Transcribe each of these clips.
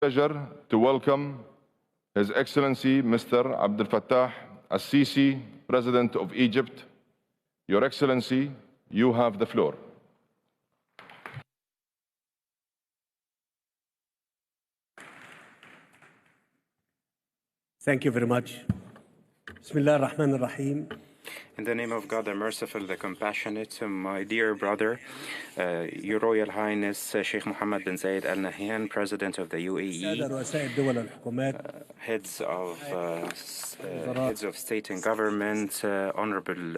Pleasure to welcome His Excellency Mr. Abdel Fattah El-Sisi, President of Egypt. Your Excellency, you have the floor. Thank you very much. Bismillah ar-Rahman ar-Rahim. In the name of God, the merciful, the compassionate, my dear brother, Your Royal Highness Sheikh Mohammed bin Zayed Al Nahyan, President of the UAE, heads of state and government, honorable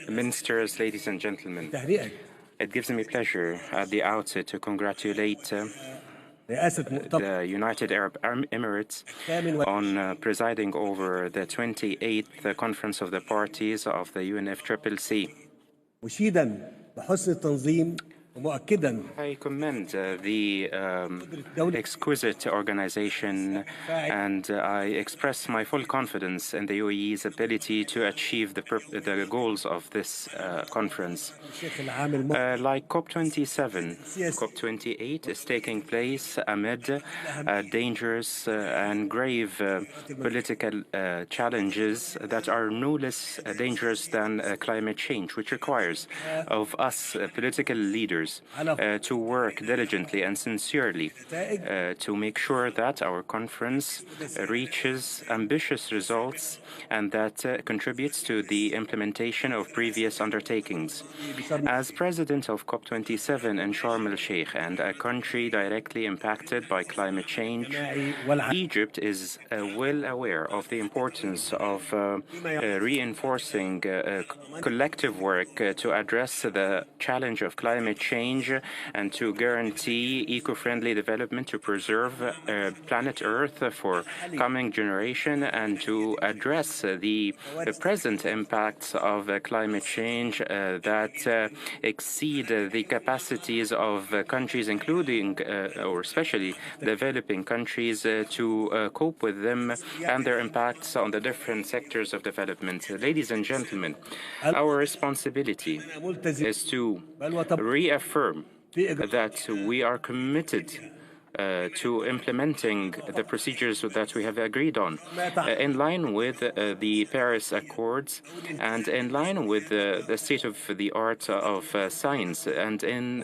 ministers, ladies and gentlemen. It gives me pleasure at the outset to congratulate the United Arab Emirates on presiding over the 28th Conference of the Parties of the UNFCCC. I commend the exquisite organization, and I express my full confidence in the UAE's ability to achieve the goals of this conference. Like COP27, COP28 is taking place amid dangerous and grave political challenges that are no less dangerous than climate change, which requires of us political leaders to work diligently and sincerely to make sure that our conference reaches ambitious results and that contributes to the implementation of previous undertakings. As president of COP27 in Sharm el-Sheikh and a country directly impacted by climate change, Egypt is well aware of the importance of reinforcing collective work to address the challenge of climate change and to guarantee eco-friendly development to preserve planet Earth for coming generation and to address the present impacts of climate change that exceed the capacities of countries, including or especially developing countries, to cope with them and their impacts on the different sectors of development. Ladies and gentlemen, our responsibility is to reaffirm that we are committed to implementing the procedures that we have agreed on in line with the Paris Accords and in line with the state-of-the-art of science and in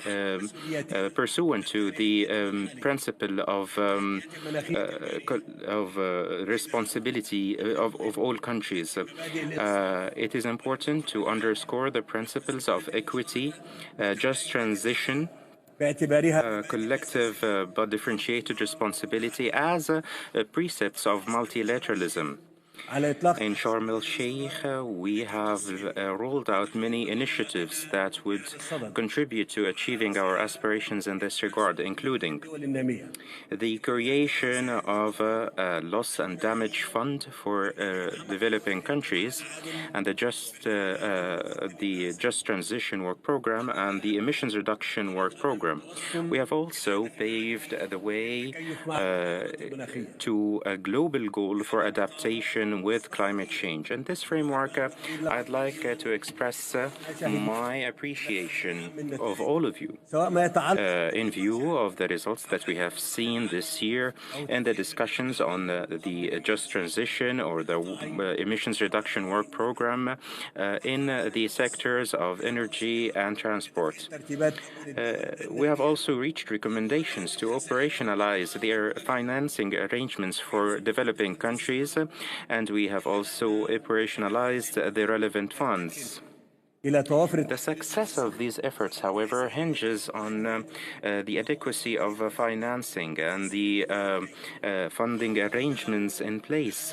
pursuant to the principle of responsibility of all countries. It is important to underscore the principles of equity, just transition, collective but differentiated responsibility as precepts of multilateralism. In Sharm el-Sheikh, we have rolled out many initiatives that would contribute to achieving our aspirations in this regard, including the creation of a loss and damage fund for developing countries, and the Just Transition Work Program and the Emissions Reduction Work Program. We have also paved the way to a global goal for adaptation with climate change. In this framework, I'd like to express my appreciation of all of you in view of the results that we have seen this year in the discussions on the Just Transition or the Emissions Reduction Work Program in the sectors of energy and transport. We have also reached recommendations to operationalize their financing arrangements for developing countries, and we have also operationalized the relevant funds. The success of these efforts, however, hinges on the adequacy of financing and the funding arrangements in place,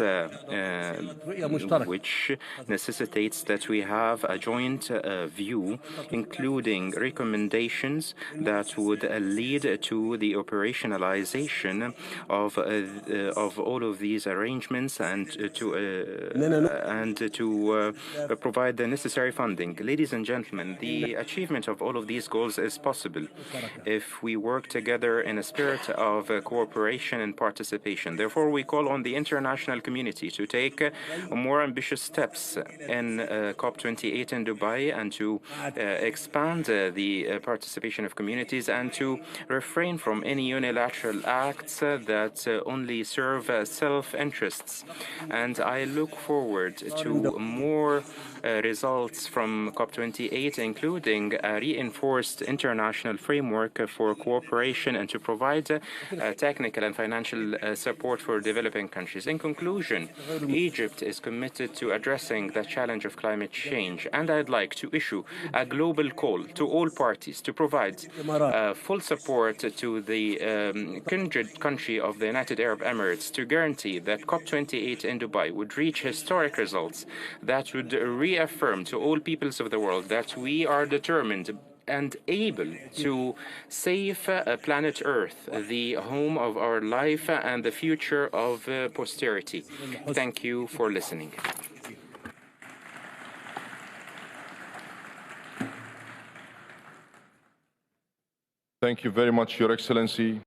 which necessitates that we have a joint view, including recommendations that would lead to the operationalization of all of these arrangements and to provide the necessary funding. Ladies and gentlemen, the achievement of all of these goals is possible if we work together in a spirit of cooperation and participation. Therefore, we call on the international community to take more ambitious steps in COP28 in Dubai and to expand the participation of communities and to refrain from any unilateral acts that only serve self-interests. And I look forward to more results from COP28, including a reinforced international framework for cooperation and to provide technical and financial support for developing countries. In conclusion, Egypt is committed to addressing the challenge of climate change, and I'd like to issue a global call to all parties to provide full support to the kindred country of the United Arab Emirates to guarantee that COP28 in Dubai would reach historic results that would reaffirm to all peoples of the world that we are determined and able to save planet Earth, the home of our life and the future of posterity. Thank you for listening. Thank you very much, Your Excellency.